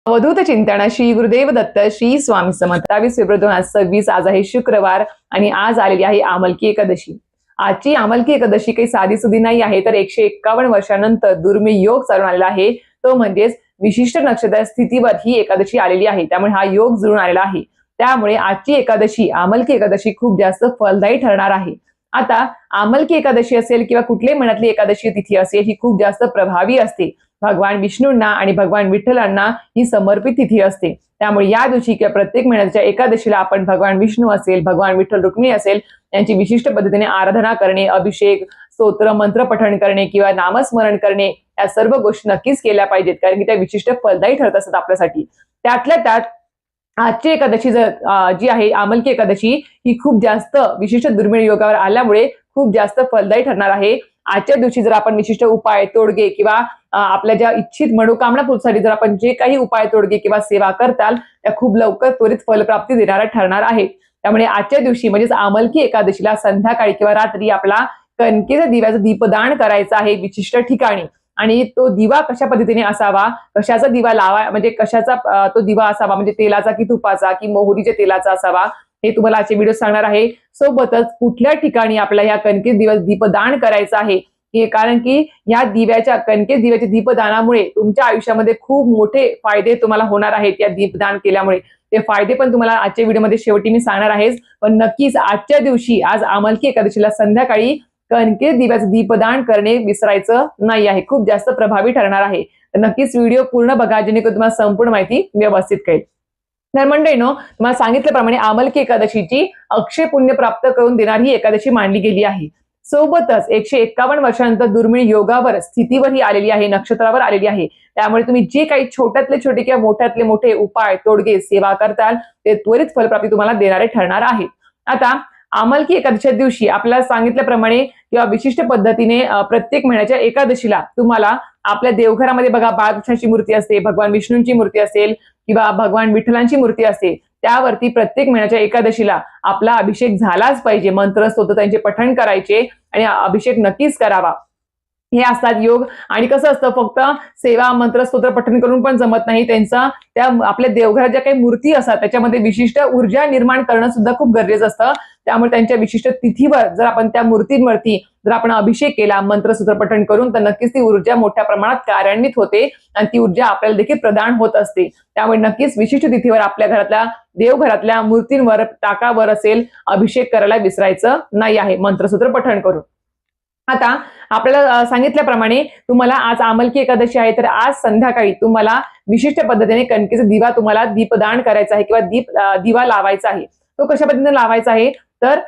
अवधूत चिंतन श्री गुरुदेव दत्त श्री स्वामी समर्थ 22 फेब्रुवारी 2026 आज आहे शुक्रवार आणि आज आलेली आहे आमलकी एकादशी। आजची आमलकी एकादशी काही साधी सुधी नाही आहे, तर 151 वर्षानंतर दुर्मिळ योग चालून आलेला आहे। तो म्हणजेच विशिष्ट नक्षत्र स्थितीवर ही एकादशी आलेली आहे, त्यामुळे हा योग जुळून आलेला आहे। त्यामुळे आजची एकादशी आमलकी एकादशी खूप जास्त फलदायी ठरणार आहे। आता आमलकी एकादशी असेल किंवा कुठल्याही महिन्यातली एकादशी तिथी असेल, ही खूप जास्त प्रभावी असते। भगवान विष्णूंना आणि भगवान विठ्ठलांना ही समर्पित तिथी असते। त्यामुळे या दिवशी किंवा प्रत्येक महिन्याच्या एकादशीला आपण भगवान विष्णू असेल, भगवान विठ्ठल रुक्मिणी असेल यांची विशिष्ट पद्धतीने आराधना करणे, अभिषेक, स्तोत्र, मंत्र पठण करणे किंवा नामस्मरण करणे या सर्व गोष्टी नक्कीच केल्या पाहिजेत, कारण की त्या विशिष्ट फलदायी ठरत असतात आपल्यासाठी। त्यातल्या त्यात आजची एकादशी जी आहे आमलकी एकादशी ही खूप जास्त विशिष्ट दुर्मिळ योगावर आल्यामुळे खूप जास्त फलदायी ठरणार आहे। आजच्या दिवशी जर आपण विशिष्ट उपाय तोडगे किंवा आपल्या ज्या इच्छित मनोकामना पूर्तीसाठी जर आपण जे काही उपाय तोडगे किंवा सेवा करताल त्या खूप लवकर त्वरित फलप्राप्ती देणाऱ्या ठरणार आहेत। त्यामुळे आजच्या दिवशी म्हणजेच आमलकी एकादशीला संध्याकाळी किंवा रात्री आपला कणकेच्या दिव्याचं दीपदान करायचं आहे विशिष्ट ठिकाणी। आणि तो दिवा कशा पद्धतीने असावा, कशाचा दिवा लावा, म्हणजे कशाचा तो दिवा असावा, म्हणजे तेलाचा की तुपाचा की मोहरीच्या तेलाचा असावा, हे तुम्हाला आजच्या व्हिडिओ सांगणार आहे। सोबतच कुठल्या ठिकाणी आपल्याला या कणकेत दिवस दीपदान करायचं आहे, हे कारण की या दिव्याच्या कणकेत दिव्याच्या दीपदानामुळे तुमच्या आयुष्यामध्ये खूप मोठे फायदे तुम्हाला होणार आहेत। या दीपदान केल्यामुळे ते फायदे पण तुम्हाला आजच्या व्हिडिओमध्ये शेवटी मी सांगणार आहे। पण नक्कीच आजच्या दिवशी आज आमलकी एकादशीला संध्याकाळी कणकेत दिव्याचं दीपदान करणे विसरायचं नाही आहे, खूप जास्त प्रभावी ठरणार आहे। तर नक्कीच व्हिडिओ पूर्ण बघा, जेणेकरून तुम्हाला संपूर्ण माहिती व्यवस्थित कळेल। तर मंडळींनो, तुम्हाला सांगितल्याप्रमाणे आमलकी एकादशीची अक्षय पुण्य प्राप्त करून देणारी एकादशी मानली गेली आहे। सोबतच 151 वर्षानंतर दुर्मिळ योगावर स्थितीवर ही आलेली आहे, नक्षत्रावर आलेली आहे। त्यामुळे तुम्ही जे काही छोट्यातले छोटे किंवा मोठ्यातले मोठे उपाय तोडगे सेवा करताल ते त्वरित फलप्राप्ती तुम्हाला देणारे ठरणार आहे। आता आमलकी एकादशीच्या दिवशी आपल्याला सांगितल्याप्रमाणे किंवा विशिष्ट पद्धतीने प्रत्येक महिन्याच्या एकादशीला तुम्हाला आपल्या देवघरामध्ये बघा बाळकृष्णाची मूर्ती असते, भगवान विष्णूंची मूर्ती असेल किंवा भगवान विठ्ठलांची मूर्ती असते, त्यावरती प्रत्येक महिन्याच्या एकादशीला आपला अभिषेक झालाच पाहिजे। मंत्र स्तोत्र त्यांचे पठण करायचे आणि अभिषेक नक्कीच करावा। हे असतात योग। आणि कसं असतं, फक्त सेवा मंत्र स्तोत्र पठण करून पण जमत नाही, त्यांचा त्या आपल्या देवघरात ज्या काही मूर्ती असतात त्याच्यामध्ये विशिष्ट ऊर्जा निर्माण करणं सुद्धा खूप गरजेचं असतं। त्यामुळे त्यांच्या विशिष्ट तिथीवर जर आपण त्या मूर्तींवरती जर आपण अभिषेक केला मंत्र स्तोत्र पठण करून, तर नक्कीच ती ऊर्जा मोठ्या प्रमाणात कार्यान्वित होते आणि ती ऊर्जा आपल्याला देखील प्रदान होत असते। त्यामुळे नक्कीच विशिष्ट तिथीवर आपल्या घरातल्या देवघरातल्या मूर्तींवर टाकावर असेल अभिषेक करायला विसरायचं नाही आहे, मंत्रसूत्र पठण करून। आता आपल्याला सांगितल्याप्रमाणे तुम्हाला आज आमलकी एकादशी आहे, तर आज संध्याकाळी तुम्हाला विशिष्ट पद्धतीने कणकेचा दिवा तुम्हाला दीपदान करायचा आहे किंवा दिवा लावायचा आहे। तो कशा पद्धतीने लावायचा आहे, तर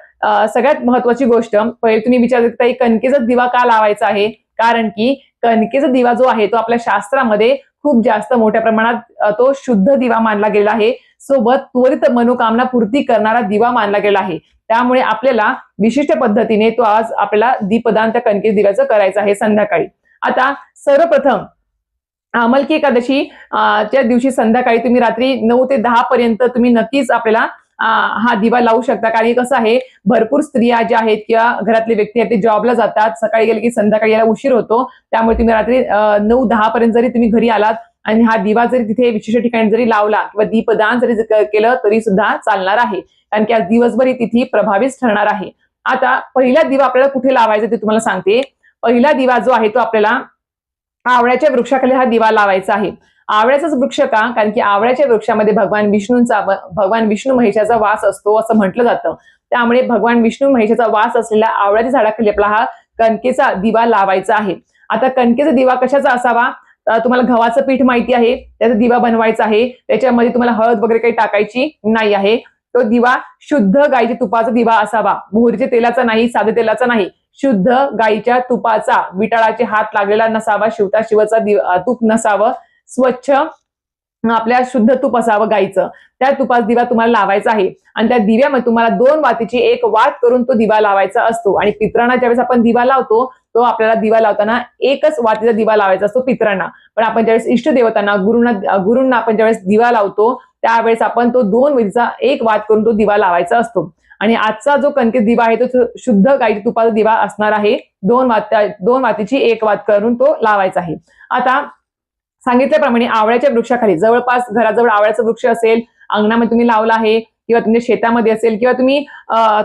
सगळ्यात महत्वाची गोष्ट पहिले तुम्ही विचार करता कणकेचा दिवा का लावायचा आहे, कारण की कणकेचा दिवा जो आहे तो आपल्या शास्त्रामध्ये खूप जास्त मोठ्या प्रमाणात तो शुद्ध दिवा मानला गेला आहे, सोबत त्वरित मनोकामना पूर्ती करणारा दिवा मानला गेला आहे। त्यामुळे आपल्याला विशिष्ट पद्धतीने तो आज आपल्याला दीपदान त्या कणकेच्या दिव्याचं करायचं आहे संध्याकाळी। आता सर्वप्रथम आमलकी एकादशी च्या दिवशी संध्याकाळी तुम्ही रात्री 9 ते 10 पर्यंत तुम्ही नक्कीच आपल्याला हा दिवा लावू शकता। कारण कसं आहे, भरपूर स्त्रिया ज्या आहेत किंवा घरातले व्यक्ती आहेत ते जॉबला जातात, सकाळी गेले की संध्याकाळी यायला उशीर होतो। त्यामुळे तुम्ही रात्री 9-10 पर्यंत जरी तुम्ही घरी आलात आणि हा दिवा जरी तिथे विशिष्ट ठिकाणी जरी लावला किंवा दीपदान जरी केलं तरी सुद्धा चालणार आहे, कारण की आज दिवसभर ही तिथी प्रभावीच ठरणार आहे। आता पहिला दिवा आपल्याला कुठे लावायचा ते तुम्हाला सांगते। पहिला दिवा जो आहे तो आपल्याला आवळ्याच्या वृक्षाखाली हा दिवा लावायचा आहे। आवळ्याचाच वृक्ष का, कारण की आवळ्याच्या वृक्षामध्ये भगवान विष्णू महेशाचा वास असतो असं म्हटलं जातं। त्यामुळे भगवान विष्णू महेशाचा वास असलेल्या आवळ्याच्या झाडाखाली आपला हा कणकेचा दिवा लावायचा आहे। आता कणकेचा दिवा कशाचा असावा, तुम्हाला गव्हाचं पीठ माहिती आहे, त्याचा दिवा बनवायचा आहे। त्याच्यामध्ये तुम्हाला हळद वगैरे काही टाकायची नाही आहे। तो दिवा शुद्ध गाईच्या तुपाचा दिवा असावा, मोहरीच्या तेलाचा नाही, साधे तेलाचा नाही, शुद्ध गाईच्या तुपाचा, विटाळाचे हात लागलेला नसावा, शिवता शिवचा तूप नसावं, स्वच्छ आपल्या शुद्ध तूप असावं गाईचं, त्या तुपाचा दिवा तुम्हाला लावायचा आहे। आणि त्या दिव्यामध्ये तुम्हाला 2 वातीची एक वात करून तो दिवा लावायचा असतो। आणि पितरांना ज्यावेळेस आपण दिवा लावतो तो आपल्याला दिवा लावताना एकच वातीचा दिवा लावायचा असतो पितरांना, पण आपण ज्यावेळेस इष्ट देवतांना गुरूंना आपण ज्यावेळेस दिवा लावतो त्यावेळेस आपण तो 2 वातीचा एक वात करून तो दिवा लावायचा असतो। आणि आजचा जो कणकेत दिवा आहे तो शुद्ध गाईच्या तुपाचा दिवा असणार आहे, 2 वातीची एक वात करून तो लावायचा आहे। आता सांगितल्याप्रमाणे आवळ्याच्या वृक्षाखाली जवळपास घराजवळ आवळ्याचा वृक्ष असेल, अंगणामध्ये तुम्ही लावला आहे किंवा तुमच्या शेतामध्ये असेल किंवा तुम्ही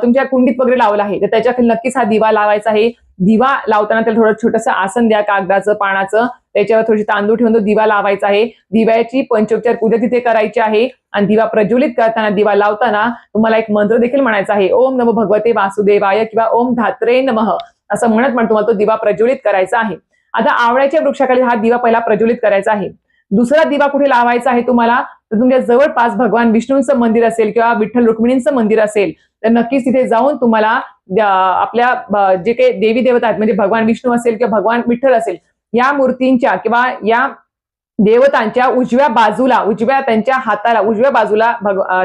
तुमच्या कुंडीत वगैरे लावला आहे, तर त्याच्याखाली नक्कीच हा दिवा लावायचा आहे. दिवा लावताना त्याला थोडं छोटंसं आसन द्या कागदाचं, पानाचं, त्याच्यावर थोडी तांदूळ ठेवून तो दिवा लावायचा आहे. दिव्याची पंचोपचार पूजा तिथे करायची आहे आणि दिवा प्रज्वलित करताना, दिवा लावताना तुम्हाला एक मंत्र देखील म्हणायचा आहे. ओम नमो भगवते वासुदेवाय किंवा ओम धात्रे नमः असं म्हणत तुम्हाला तो दिवा प्रज्वलित करायचा आहे. आता आवळ्याच्या वृक्षाखाली हा दिवा पहिला प्रज्वलित करायचा आहे. दुसरा दिवा कुठे लावायचा आहे तुम्हाला, तर तुमच्या जवळपास भगवान विष्णूंचं मंदिर असेल किंवा विठ्ठल रुक्मिणींचं मंदिर असेल तर नक्कीच तिथे जाऊन तुम्हाला आपल्या जे काही देवी देवता आहेत, म्हणजे भगवान विष्णू असेल किंवा भगवान विठ्ठल असेल, या मूर्तींच्या किंवा या देवतांच्या उजव्या बाजूला, उजव्या त्यांच्या हाताला उजव्या बाजूला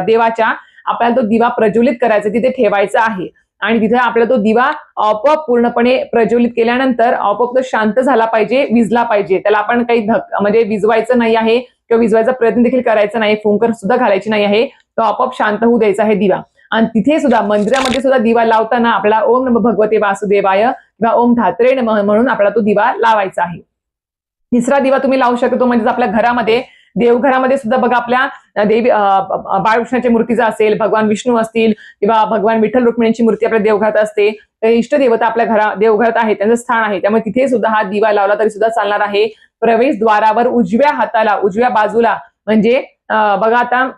देवाच्या आपल्याला तो दिवा प्रज्वलित करायचा, तिथे ठेवायचा आहे. आणि तिथे आपल्याला तो दिवा आपोआप पूर्णपणे प्रज्वलित केल्यानंतर आपोआप तो शांत झाला पाहिजे, विझला पाहिजे. त्याला आपण काही म्हणजे विझवायचं नाही आहे किंवा विझवायचा प्रयत्न देखील करायचा नाही, फुंकर सुद्धा घालायची नाही आहे. तो आपोआप शांत होऊ द्यायचा आहे दिवा. आणि तिथे सुद्धा मंदिरामध्ये सुद्धा दिवा लावताना आपल्याला ओम नमो भगवते वासुदेवाय किंवा ओम धात्रे नमः म्हणून आपल्याला तो दिवा लावायचा आहे. तिसरा दिवा तुम्ही लावू शकतो म्हणजे आपल्या घरामध्ये, देवघरामध्ये सुद्धा बघा आपल्या देवी बाळकृष्णाच्या मूर्तीचा असेल, भगवान विष्णू असतील किंवा भगवान विठ्ठल रुक्मिणीची मूर्ती आपल्या देवघरात असते, तर इष्टदेवता आपल्या देवघरात आहे, त्यांचं स्थान आहे. त्यामुळे तिथे सुद्धा हा दिवा लावला तरी सुद्धा चालणार आहे. प्रवेशद्वारावर उजव्या हाताला उजव्या बाजूला, म्हणजे बघा आता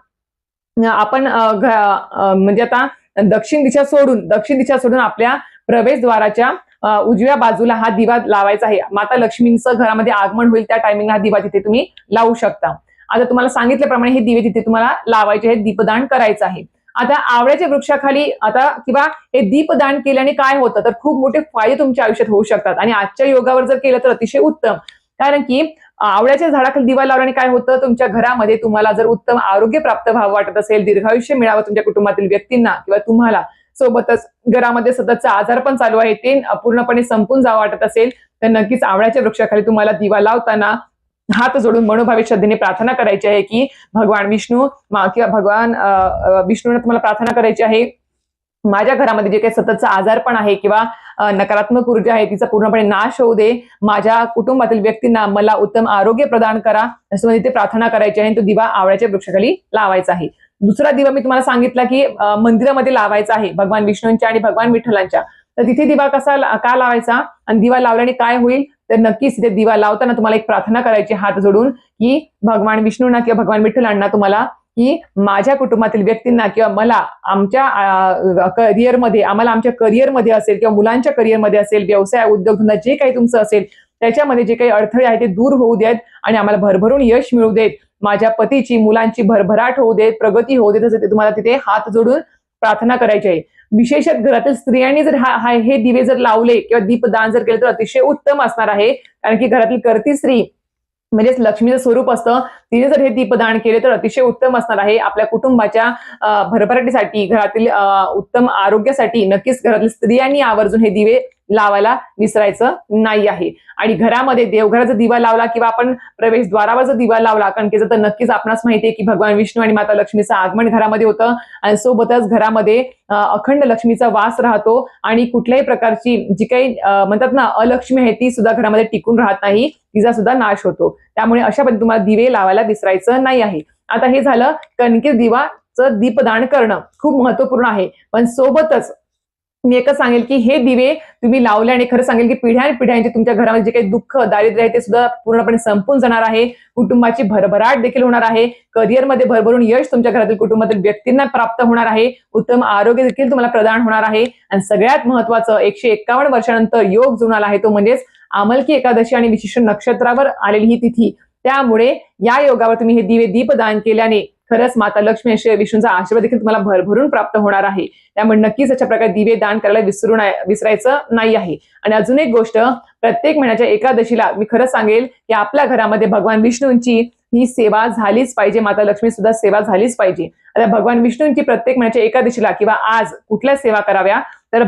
आपण म्हणजे आता दक्षिण दिशा सोडून आपल्या प्रवेशद्वाराच्या उजव्या बाजूला हा दिवा लावायचा आहे. माता लक्ष्मींचं घरामध्ये आगमन होईल त्या टायमिंगला हा दिवा तिथे तुम्ही लावू शकता. आता तुम्हाला सांगितल्याप्रमाणे हे दिवे तिथे तुम्हाला लावायचे आहेत, दीपदान करायचं आहे. आता आवळ्याच्या वृक्षाखाली आता किंवा हे दीपदान केल्याने काय होतं, तर खूप मोठे फायदे तुमच्या आयुष्यात होऊ शकतात. आणि आजच्या योगावर जर केलं तर अतिशय उत्तम. कारण की आवळ्याच्या झाडाखाली दिवा लावल्याने काय होतं, तुमच्या घरामध्ये तुम्हाला जर उत्तम आरोग्य प्राप्त व्हावं वाटत असेल, दीर्घायुष्य मिळावं तुमच्या कुटुंबातील व्यक्तींना किंवा तुम्हाला, सोबतच घरामध्ये सततचा आजार पण चालू आहे ते पूर्णपणे संपून जावं वाटत असेल, तर नक्कीच आवळ्याच्या वृक्षाखाली तुम्हाला दिवा लावताना हात जोडून मनोभावी श्रद्धेने प्रार्थना करायची आहे की भगवान विष्णू किंवा भगवान विष्णूने तुम्हाला प्रार्थना करायची आहे, माझ्या घरामध्ये जे काही सततचा आजारपण आहे किंवा नकारात्मक ऊर्जा आहे तिचा पूर्णपणे नाश होऊ दे, माझ्या कुटुंबातील व्यक्तींना मला उत्तम आरोग्य प्रदान करा, असं ते प्रार्थना करायची आहे. तो दिवा आवळ्याच्या वृक्षाखाली लावायचा आहे. दुसरा दिवा मी तुम्हाला सांगितला की मंदिरामध्ये लावायचा आहे भगवान विष्णूंच्या आणि भगवान विठ्ठलांच्या. तर तिथे दिवा का लावायचा आणि दिवा लावल्याने काय होईल, तर नक्कीच तिथे दिवा लावताना तुम्हाला एक प्रार्थना करायची हात जोडून की भगवान विष्णूंना किंवा भगवान विठ्ठलांना तुम्हाला की माझ्या कुटुंबातील व्यक्तींना किंवा मला आमच्या करिअरमध्ये, आम्हाला आमच्या करिअरमध्ये असेल किंवा मुलांच्या करिअरमध्ये असेल, व्यवसाय उद्योगधंदा जे काही तुमचं असेल त्याच्यामध्ये जे काही अडथळे आहेत ते दूर होऊ देत आणि आम्हाला भरभरून यश मिळू देत, माझ्या पतीची मुलांची भरभराट होऊ देत, प्रगती होऊ देत, असं तुम्हाला तिथे हात जोडून प्रार्थना करायची आहे. विशेषतः घरातील स्त्रियांनी जर हे दिवे जर लावले किंवा दीपदान जर केलं तर अतिशय उत्तम असणार आहे. कारण की घरातील कर्ती स्त्री म्हणजेच लक्ष्मीचं स्वरूप असतं, तिने जर हे दीपदान केले तर अतिशय उत्तम असणार आहे. आपल्या कुटुंबाच्या भरभराटीसाठी, घरातील उत्तम आरोग्यासाठी नक्कीच घरातील स्त्रियांनी आवर्जून हे दिवे लावायला विसरायचं नाही आहे. आणि घरामध्ये देवघराचा दिवा लावला किंवा आपण प्रवेशद्वारावर जर दिवा लावला कणकेचा, तर नक्कीच आपणास माहिती आहे की भगवान विष्णू आणि माता लक्ष्मीचं आगमन घरामध्ये होतं आणि सोबतच घरामध्ये अखंड लक्ष्मीचा वास राहतो आणि कुठल्याही प्रकारची जी काही म्हणतात ना अलक्ष्मी आहे ती सुद्धा घरामध्ये टिकून राहत नाही, तिचा सुद्धा नाश होतो. त्यामुळे अशा पद्धतीने तुम्हाला दिवे लावायला विसरायचं नाही आहे. आता हे झालं कणकेत दिवाचं दीपदान करणं, खूप महत्वपूर्ण आहे. पण सोबतच मी एकच सांगेल की हे दिवे तुम्ही लावल्याने खरं सांगेल की पिढ्यानपिढ्यांचे तुमच्या घरामध्ये जे काही दुःख दारिद्र्य आहे ते सुद्धा पूर्णपणे संपून जाणार आहे. कुटुंबाची भरभराट देखील होणार आहे. करिअरमध्ये भरभरून यश तुमच्या घरातील कुटुंबातील व्यक्तींना प्राप्त होणार आहे. उत्तम आरोग्य देखील तुम्हाला प्रदान होणार आहे. आणि सगळ्यात महत्वाचं 151 वर्षानंतर योग जुळून आला आहे, तो म्हणजेच आमलकी एकादशी आणि विशिष्ट नक्षत्रावर आलेली ही तिथी. त्यामुळे या योगावर तुम्ही हे दिवे दीपदान केल्याने खरंच माता लक्ष्मी विष्णूंचा आशीर्वाद देखील तुम्हाला भरभरून प्राप्त होणार आहे. त्यामुळे नक्कीच अशा प्रकारे दिवे दान करायला विसरायचं नाही आहे. आणि अजून एक गोष्ट, प्रत्येक महिन्याच्या एकादशीला मी खरंच सांगेल की आपल्या घरामध्ये भगवान विष्णूंची ही सेवा झालीच पाहिजे, माता लक्ष्मी सुद्धा सेवा झालीच पाहिजे. आता भगवान विष्णूंची प्रत्येक महिन्याच्या एकादशीला किंवा आज कुठल्या सेवा कराव्या, तर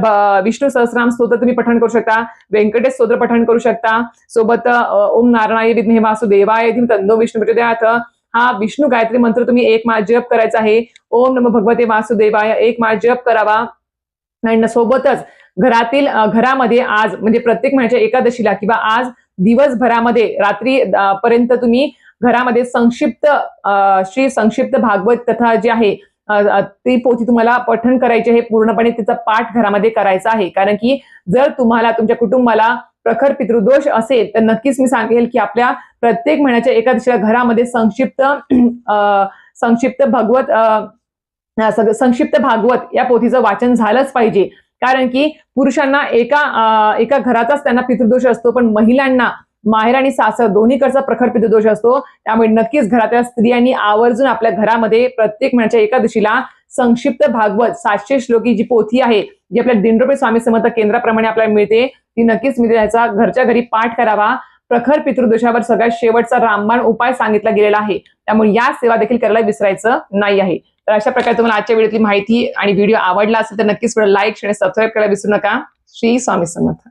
विष्णू सहस्रनाम स्तोत्र तुम्ही पठण करू शकता, व्यंकटेश स्तोत्र पठण करू शकता, सोबत ओम नारायणाय विद्महे वासुदेवाय धीमहि तन्नो विष्णु प्रचोदयात् हा विष्णू गायत्री मंत्र तुम्ही 1 माळ जप करायचा आहे. ओम नमो भगवते वासुदेवाय 1 माळ जप करावा. आणि सोबतच घरामध्ये आज म्हणजे प्रत्येक महिन्याच्या एकादशीला किंवा आज दिवसभरामध्ये रात्री पर्यंत तुम्ही घरामध्ये श्री संक्षिप्त भागवत कथा जी आहे ती पोथी तुम्हाला पठण करायची आहे, पूर्णपणे तिचा पाठ घरामध्ये करायचा आहे. कारण की जर तुम्हाला तुमच्या कुटुंबाला प्रखर पितृदोष असेल तर नक्कीच मी सांगेल की आपल्या प्रत्येक महिन्याच्या एकादशीला घरामध्ये संक्षिप्त भागवत या पोथीचं वाचन झालंच पाहिजे. कारण की पुरुषांना एका घराचाच त्यांना पितृदोष असतो, पण महिलांना माहेर आणि सासर दोन्हीकडचा प्रखर पितृदोष असतो. त्यामुळे नक्कीच घरातल्या स्त्रियांनी आवर्जून आपल्या घरामध्ये प्रत्येक महिन्याच्या एकादशीला संक्षिप्त भागवत 700 श्लोकी जी पोथी आहे, जी आपल्या दिंडोरी स्वामी समर्थ केंद्राप्रमाणे आपल्याला मिळते, ती नक्कीच मी त्याचा घरच्या घरी पाठ करावा. प्रखर पितृदोषावर सगळ्यात शेवटचा रामबाण उपाय सांगितला गेलेला आहे. त्यामुळे या सेवा देखील करायला विसरायचं नाही आहे. तर अशा प्रकारे तुम्हाला आजच्या व्हिडिओतली माहिती आणि व्हिडिओ आवडला असेल तर नक्कीच लाईक, शेअर, सबस्क्राईब करायला विसरू नका. श्री स्वामी समर्थ.